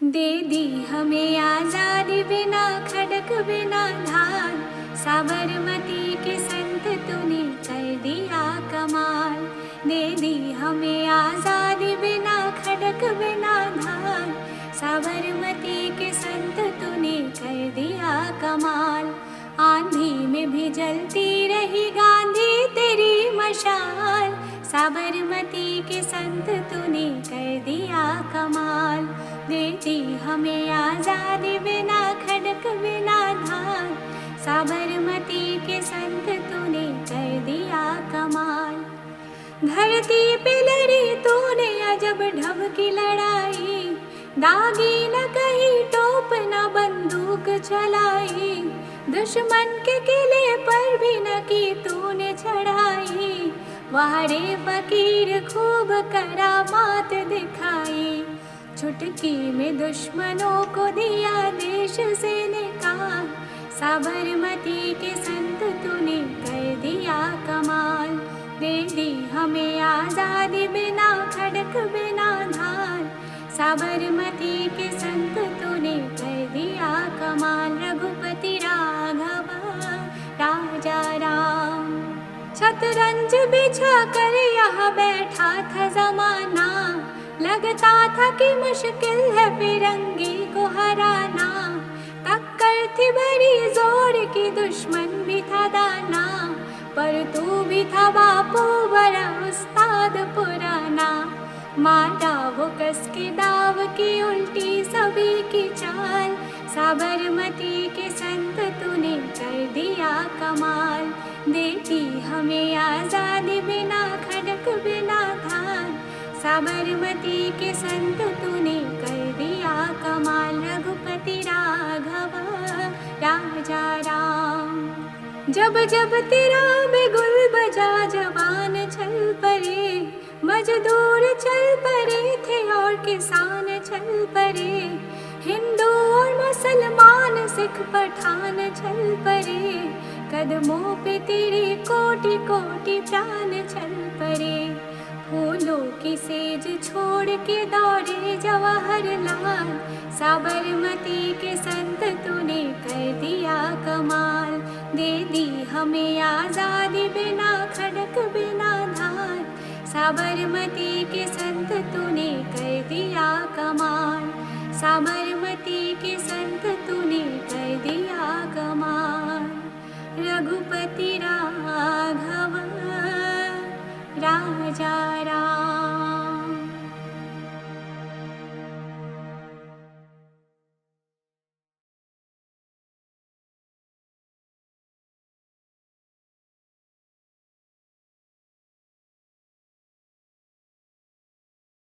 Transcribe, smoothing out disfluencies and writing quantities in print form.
दे दी हमें आजादी बिना खड़क बिना धार, साबरमती के संत तूने कर दिया कमाल। दे दी हमें आजादी बिना खड़क बिना धार, साबरमती के संत तूने कर दिया कमाल। आंधी में भी जलती रही गांधी तेरी मशाल, साबरमती के संत तूने कर दिया कमाल। देती हमें आजादी बिना खड़क बिना धार, साबरमती के संत तूने कर दिया कमाल। धरती पे लड़ी तूने अजब ढब की लड़ाई, दागी न कहीं टोप न बंदूक चलाई, दुश्मन के किले पर भी न की तूने चढ़ाई, वारे फकीर खूब करामात दिखाई। चुटकी में दुश्मनों को दिया देश से निकाल, साबरमती के संत तूने कर दिया कमाल। दे दी हमें आजादी बिना खड़क बिना धार, साबरमती के संत तूने कर दिया कमाल। रघुपति राघव राजा राम, शतरंज बिछा कर यहाँ बैठा था जमाना, लगता था कि मुश्किल है फिरंगी को हराना। टक्कर थी बड़ी जोर की, दुश्मन भी था दाना, पर तू भी था बापू बड़ा उस्ताद पुराना। मारा वो कस के दाव की उल्टी सभी की चाल, साबरमती के संत तूने कर दिया कमाल। देती हमें आजादी बिना खड़क बिना धार, साबरमती के संत तूने कर दिया कमाल। रघुपति राघव राजा राम, जब जब तेरा बिगुल बजा जवान चल पड़े, मजदूर चल पड़े थे और किसान चल पड़े, हिंदू और मुसलमान सिख पठान चल पड़े, कदमों पे तेरे कोटि कोटि प्राण चल पड़े। फूलों की सेज छोड़ के दौड़े जवाहरलाल, साबरमती के संत तूने कर दिया कमाल। दे दी हमें आजादी बिना खड़क बिना धार, साबरमती के संत तूने कर दिया कमाल। साबरमती के संत